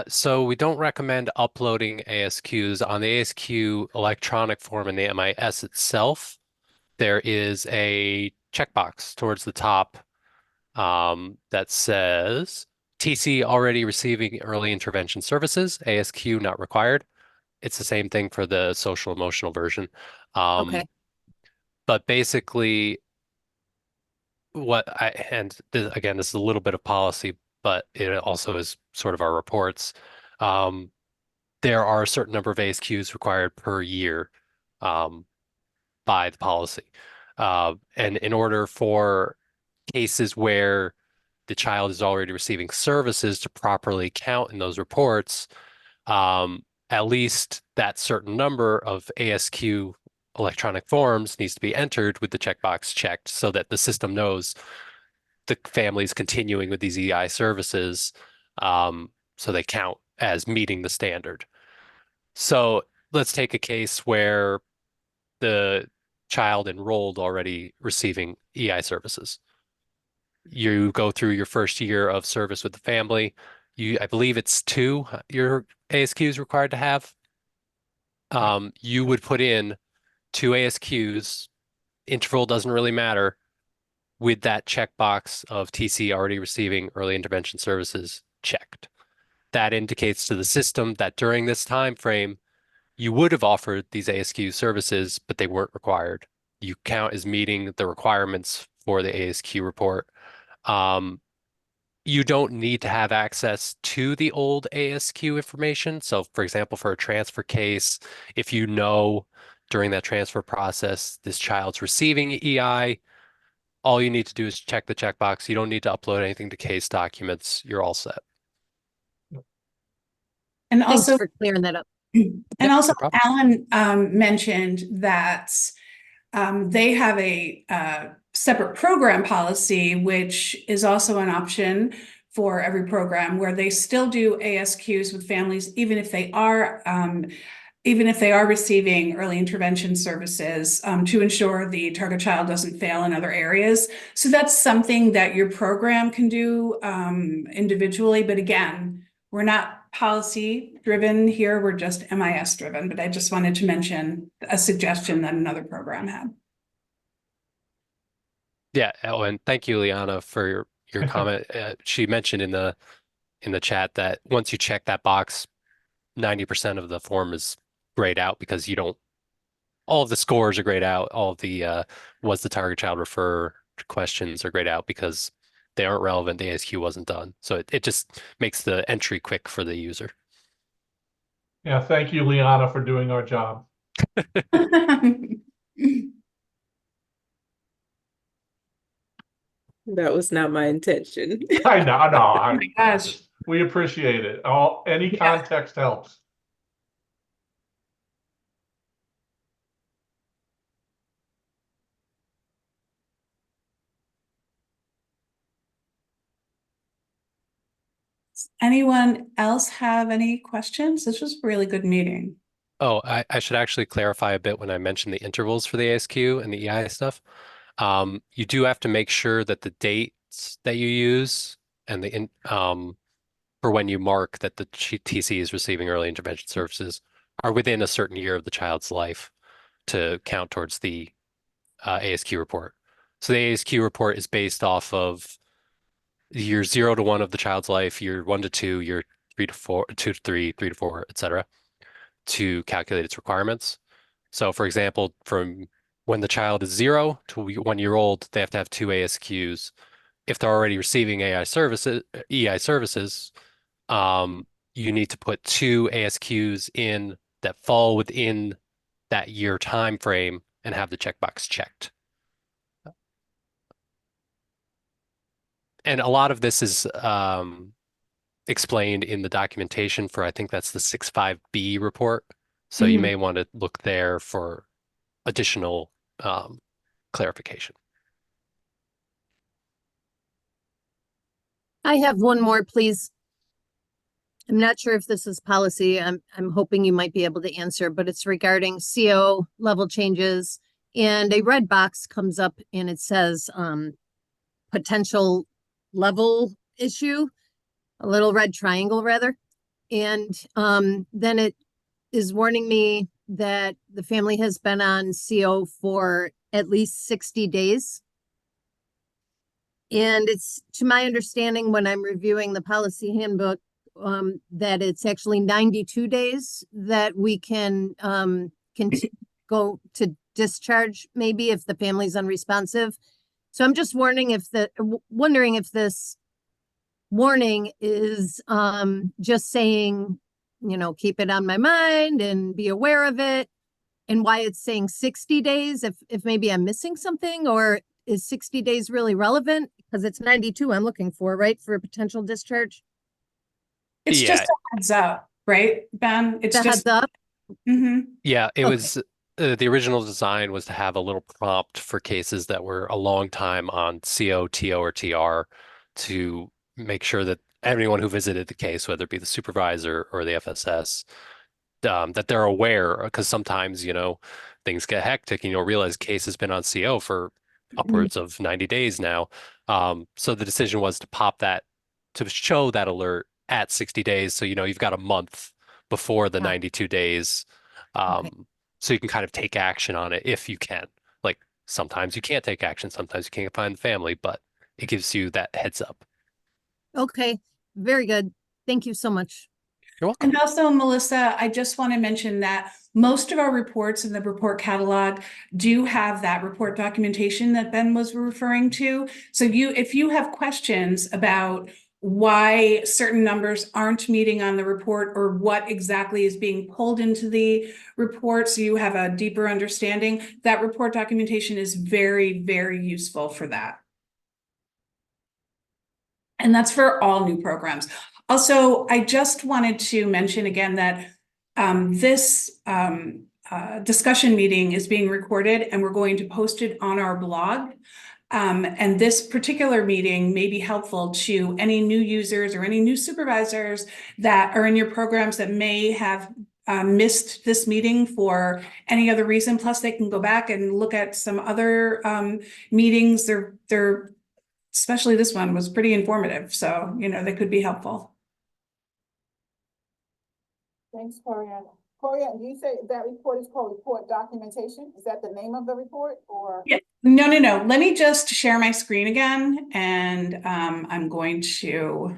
So we don't recommend uploading ASQs. On the ASQ electronic form in the MIS itself, there is a checkbox towards the top that says TC already receiving early intervention services, ASQ not required. It's the same thing for the social emotional version. Okay. But basically, again, this is a little bit of policy, but it also is sort of our reports. There are a certain number of ASQs required per year by the policy. And in order for cases where the child is already receiving services to properly count in those reports, at least that certain number of ASQ electronic forms needs to be entered with the checkbox checked so that the system knows the family is continuing with these EI services, so they count as meeting the standard. So let's take a case where the child enrolled already receiving EI services. You go through your first year of service with the family. I believe it's 2 your ASQ is required to have. You would put in 2 ASQs. Interval doesn't really matter with that checkbox of TC already receiving early intervention services checked. That indicates to the system that during this time frame, you would have offered these ASQ services, but they weren't required. You count as meeting the requirements for the ASQ report. You don't need to have access to the old ASQ information. So for example, for a transfer case, if you know during that transfer process, this child's receiving EI, all you need to do is check the checkbox. You don't need to upload anything to case documents. You're all set. And Thanks also, for clearing that up. and also, no problem. Alan mentioned that they have a separate program policy, which is also an option for every program where they still do ASQs with families, even if they are even if they are receiving early intervention services, to ensure the target child doesn't fail in other areas. So that's something that your program can do individually. But again, we're not policy driven here. We're just MIS driven. But I just wanted to mention a suggestion that another program had. Yeah, oh, and thank you, Liana, for your comment. She mentioned in the chat that once you check that box, 90% of the form is grayed out because you don't. All of the scores are grayed out. All of the was the target child refer questions are grayed out because they aren't relevant. The ASQ wasn't done, so it just makes the entry quick for the user. Yeah, thank you, Liana, for doing our job. That was not my intention. I know, Oh my gosh. we appreciate it. Any context helps. Anyone else have any questions? This was a really good meeting. Oh, I should actually clarify a bit when I mentioned the intervals for the ASQ and the EI stuff. You do have to make sure that the dates that you use and for when you mark that the TC is receiving early intervention services are within a certain year of the child's life to count towards the ASQ report. So the ASQ report is based off of year 0 to 1 of the child's life, year 1 to 2, year 3 to 4, 2 to 3, 3 to 4, etc., to calculate its requirements. So, for example, from when the child is 0 to 1 year old, they have to have 2 ASQs. If they're already receiving EI services, you need to put 2 ASQs in that fall within that year time frame and have the checkbox checked. And a lot of this is explained in the documentation for, I think that's the 6.5B report. So you may want to look there for additional clarification. I have one more, please. I'm not sure if this is policy. I'm hoping you might be able to answer, but it's regarding CO level changes. And a red box comes up and it says potential level issue, a little red triangle rather. And then it is warning me that the family has been on CO for at least 60 days. And it's, to my understanding, when I'm reviewing the policy handbook, that it's actually 92 days that we can go to discharge, maybe if the family's unresponsive. So I'm just wondering if this warning is just saying, you know, keep it on my mind and be aware of it, and why it's saying 60 days, if maybe I'm missing something, or is 60 days really relevant? Because it's 92 I'm looking for, right, for a potential discharge? It's just a heads up, right, Ben? It's a just heads up. Yeah, it was the original design was to have a little prompt for cases that were a long time on CO, TO, or TR to make sure that everyone who visited the case, whether it be the supervisor or the FSS, that they're aware, because sometimes, you know, things get hectic and you'll realize case has been on CO for upwards of 90 days now. So the decision was to pop that, to show that alert at 60 days. So, you know, you've got a month before the 92 days. So you can kind of take action on it if you can. Like sometimes you can't take action, sometimes you can't find the family, but it gives you that heads up. Okay, very good. Thank you so much. You're welcome. And also, Melissa, I just want to mention that most of our reports in the report catalog do have that report documentation that Ben was referring to. So if you have questions about why certain numbers aren't meeting on the report, or what exactly is being pulled into the report, so you have a deeper understanding, that report documentation is very, very useful for that. And that's for all new programs. Also, I just wanted to mention again that this discussion meeting is being recorded, and we're going to post it on our blog. And this particular meeting may be helpful to any new users or any new supervisors that are in your programs that may have missed this meeting for any other reason. Plus, they can go back and look at some other meetings. They're especially this one was pretty informative, so they could be helpful. Thanks, Corianne. Corianne, you say that report is called report documentation? Is that the name of the report or? Yeah. No. Let me just share my screen again, and I'm going to.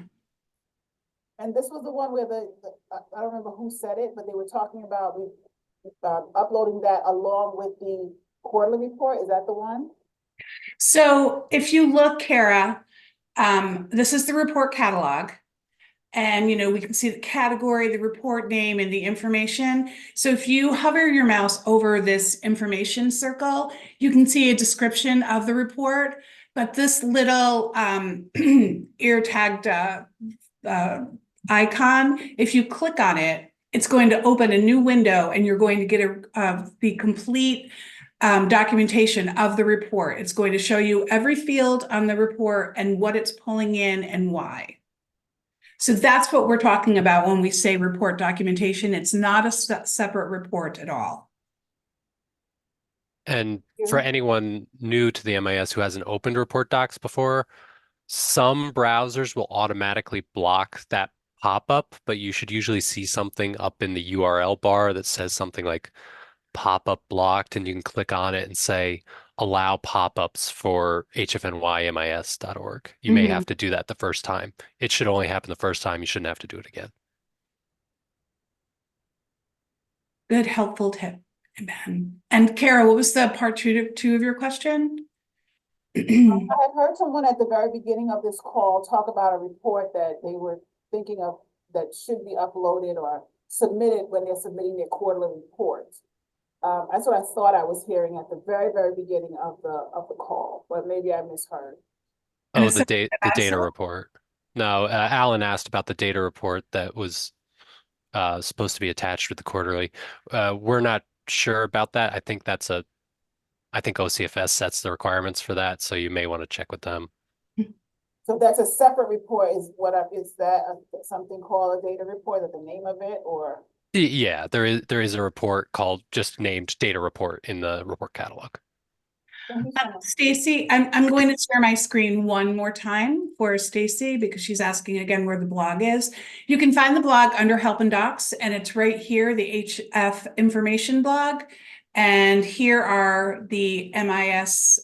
And this was the one where I don't remember who said it, but they were talking about uploading that along with the quarterly report. Is that the one? So if you look, Kara, this is the report catalog. And, we can see the category, the report name, and the information. So if you hover your mouse over this information circle, you can see a description of the report. But this little ear tagged icon, if you click on it, it's going to open a new window and you're going to get the complete documentation of the report. It's going to show you every field on the report and what it's pulling in and why. So that's what we're talking about when we say report documentation. It's not a separate report at all. And for anyone new to the MIS who hasn't opened report docs before, some browsers will automatically block that pop-up, but you should usually see something up in the URL bar that says something like pop-up blocked, and you can click on it and say allow pop-ups for hfnymis.org. You may have to do that the first time. It should only happen the first time. You shouldn't have to do it again. Good, helpful tip, Ben. And Kara, what was the part two of your question? I had heard someone at the very beginning of this call talk about a report that they were thinking of that should be uploaded or submitted when they're submitting their quarterly reports. That's what I thought I was hearing at the very, very beginning of the call, but maybe I misheard. Oh, the data report. No, Alan asked about the data report that was supposed to be attached with the quarterly. We're not sure about that. I think OCFS sets the requirements for that, so you may want to check with them. So that's a separate report. Is that something called a data report? Is that the name of it, or? Yeah, there is a report called just named data report in the report catalog. Stacy, I'm going to share my screen one more time for Stacy because she's asking again where the blog is. You can find the blog under Help and Docs, and it's right here, the HF information blog. And here are the MIS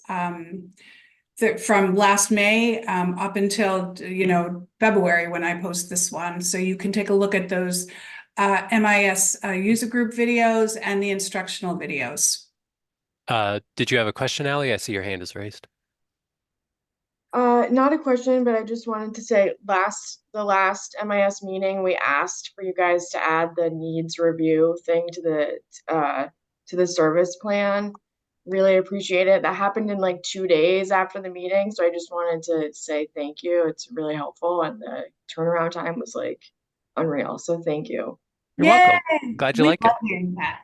from last May up until February when I post this one. So you can take a look at those MIS user group videos and the instructional videos. Did you have a question, Allie? I see your hand is raised. Not a question, but I just wanted to say the last MIS meeting, we asked for you guys to add the needs review thing to the service plan. Really appreciate it. That happened in like 2 days after the meeting. So I just wanted to say thank you. It's really helpful. And the turnaround time was like unreal. So thank you. You're welcome. Glad you like it. Hearing that.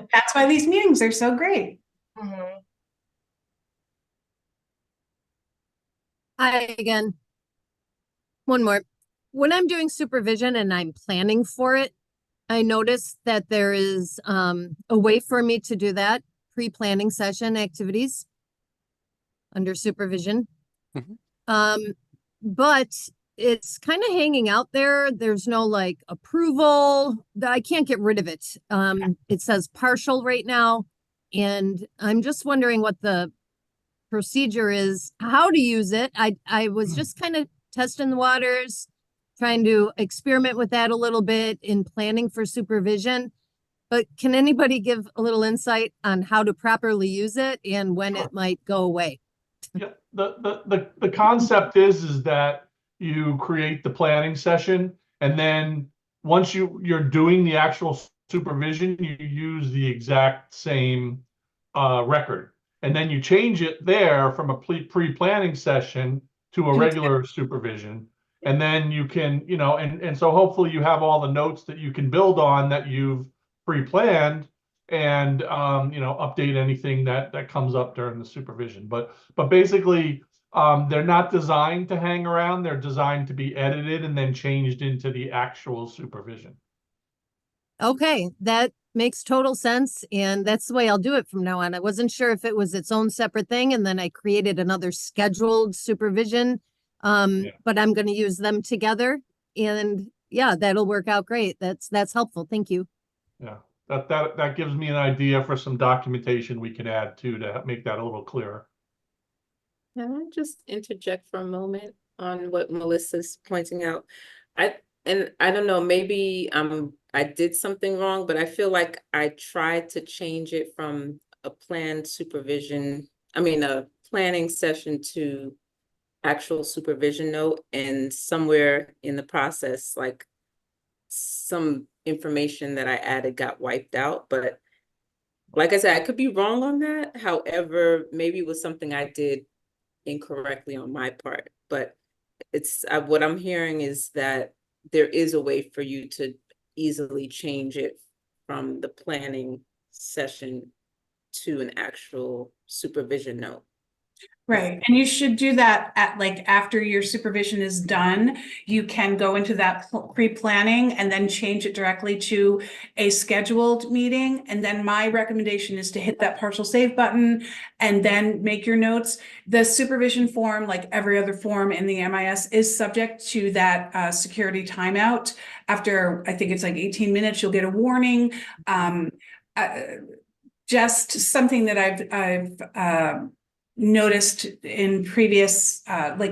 That's why these meetings are so great. Hi again. One more. When I'm doing supervision and I'm planning for it, I notice that there is a way for me to do that, pre-planning session activities under supervision. But it's kind of hanging out there. There's no like approval. I can't get rid of it. It says partial right now. And I'm just wondering what the procedure is, how to use it. I was just kind of testing the waters, trying to experiment with that a little bit in planning for supervision. But can anybody give a little insight on how to properly use it and when it might go away? Yeah, the concept is that you create the planning session, and then once you're doing the actual supervision, you use the exact same record, and then you change it there from a pre-planning session to a regular supervision, and then you can, and so hopefully you have all the notes that you can build on that you've pre-planned, and update anything that comes up during the supervision. But basically, They're not designed to hang around. They're designed to be edited and then changed into the actual supervision. Okay, that makes total sense. And that's the way I'll do it from now on. I wasn't sure if it was its own separate thing, and then I created another scheduled supervision. Yeah. But I'm going to use them together. And yeah, that'll work out great. That's helpful. Thank you. Yeah, that gives me an idea for some documentation we can add too to make that a little clearer. Can I just interject for a moment on what Melissa's pointing out? I don't know, maybe I did something wrong, but I feel like I tried to change it from a planned supervision, a planning session to actual supervision note, and somewhere in the process, like some information that I added got wiped out. But like I said, I could be wrong on that. However, maybe it was something I did incorrectly on my part, but it's what I'm hearing is that there is a way for you to easily change it from the planning session to an actual supervision note. Right. And you should do that at after your supervision is done, you can go into that pre-planning and then change it directly to a scheduled meeting. And then my recommendation is to hit that partial save button and then make your notes. The supervision form, like every other form in the MIS, is subject to that security timeout. After, I think it's 18 minutes, you'll get a warning. Just something that I've noticed in previous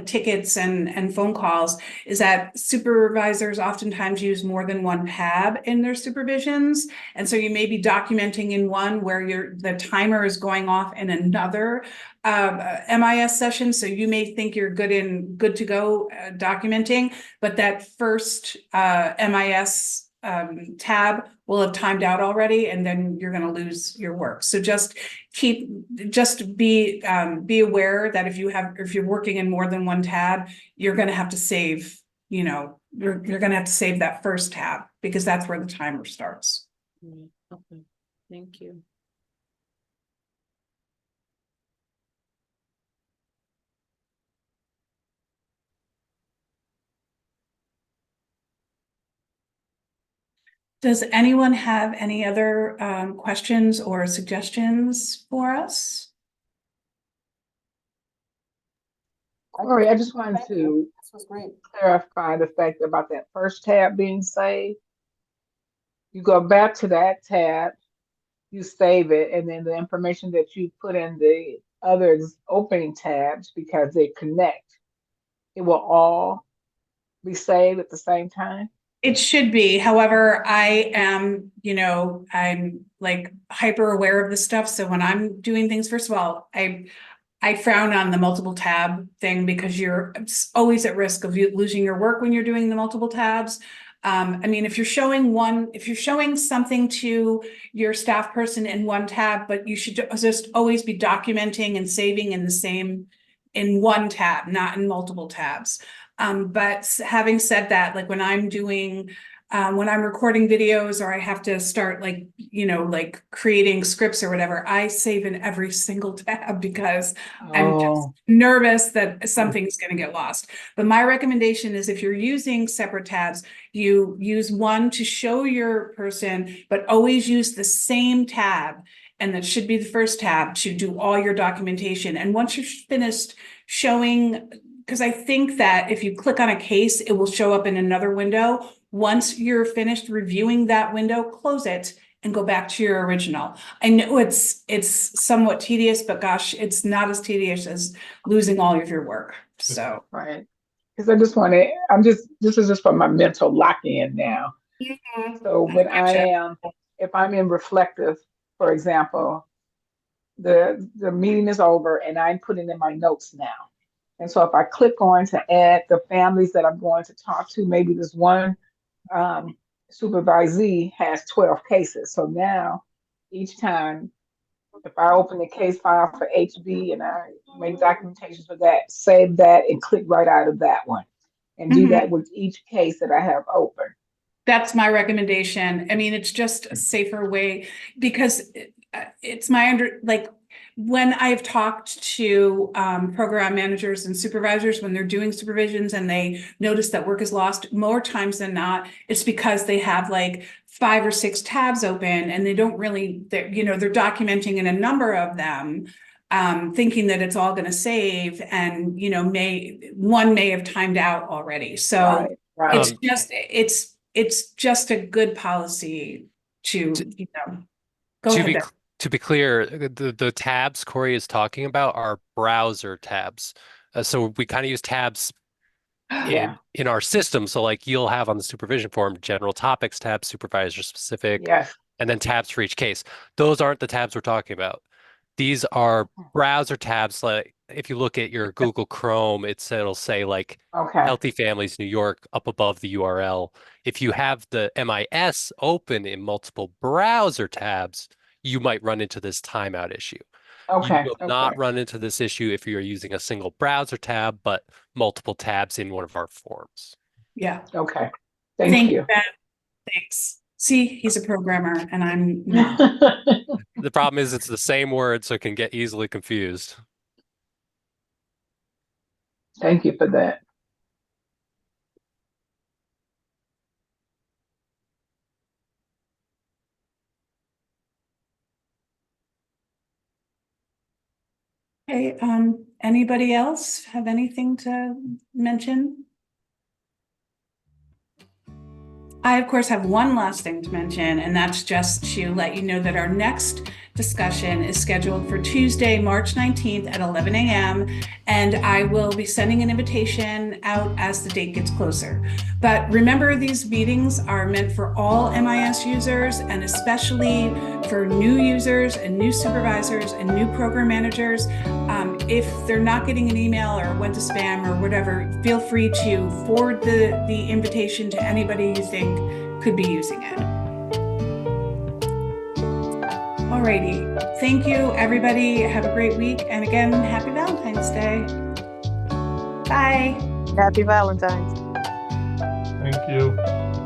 tickets and phone calls is that supervisors oftentimes use more than one tab in their supervisions. And so you may be documenting in one where the timer is going off in another MIS session. So you may think you're good to go documenting, but that first MIS tab will have timed out already, and then you're going to lose your work. So just be aware that if you're working in more than one tab, you're going to have to save, you're going to have to save that first tab, because that's where the timer starts. Okay, thank you. Does anyone have any other questions or suggestions for us? Corey, I just wanted to This was great. clarify the fact about that first tab being saved. You go back to that tab, you save it, and then the information that you put in the other opening tabs, because they connect, it will all be saved at the same time. It should be. However, I am, I'm hyper aware of this stuff. So when I'm doing things, first of all, I frown on the multiple tab thing, because you're always at risk of losing your work when you're doing the multiple tabs. If you're showing something to your staff person in one tab, but you should just always be documenting and saving in one tab, not in multiple tabs. But having said that, when I'm recording videos, or I have to start creating scripts or whatever, I save in every single tab, because I'm just nervous that something's going to get lost. But my recommendation is, if you're using separate tabs, you use one to show your person, but always use the same tab. And that should be the first tab to do all your documentation. And once you're finished showing, because I think that if you click on a case, it will show up in another window. Once you're finished reviewing that window, close it and go back to your original. I know it's somewhat tedious, but gosh, it's not as tedious as losing all of your work. So right, because this is just for my mental lock-in now. So when if I'm in reflective, for example, the meeting is over and I'm putting in my notes now. And so if I click on to add the families that I'm going to talk to, maybe this one supervisee has 12 cases. So now each time, if I open the case file for HB and I make documentation for that, save that and click right out of that one, and do that with each case that I have open. That's my recommendation. It's just a safer way, because it's when I've talked to program managers and supervisors, when they're doing supervisions and they notice that work is lost, more times than not, it's because they have like 5 or 6 tabs open and they don't really, they're documenting in a number of them, thinking that it's all going to save, and one may have timed out already. So Right. it's just a good policy to go To ahead. be Ben. to be clear, the tabs Corey is talking about are browser tabs. So we kind of use tabs Yeah. in our system. So like you'll have on the supervision form, general topics tab, supervisor specific, Yes. and then tabs for each case. Those aren't the tabs we're talking about. These are browser tabs. Like if you look at your Google Chrome, it'll say like Okay. Healthy Families New York up above the URL. If you have the MIS open in multiple browser tabs, you might run into this timeout issue. Okay. You will not run into this issue if you're using a single browser tab, but multiple tabs in one of our forms. Yeah. Okay. Thank you. Ben. Thanks. See, he's a programmer and I'm not. The problem is it's the same word, so it can get easily confused. Thank you for that. Okay, anybody else have anything to mention? I, of course, have one last thing to mention, and that's just to let you know that our next discussion is scheduled for Tuesday, March 19th at 11 a.m. And I will be sending an invitation out as the date gets closer. But remember, these meetings are meant for all MIS users, and especially for new users and new supervisors and new program managers. If they're not getting an email or went to spam or whatever, feel free to forward the invitation to anybody you think could be using it. Alrighty, thank you everybody. Have a great week. And again, happy Valentine's Day. Bye. Happy Valentine's. Thank you.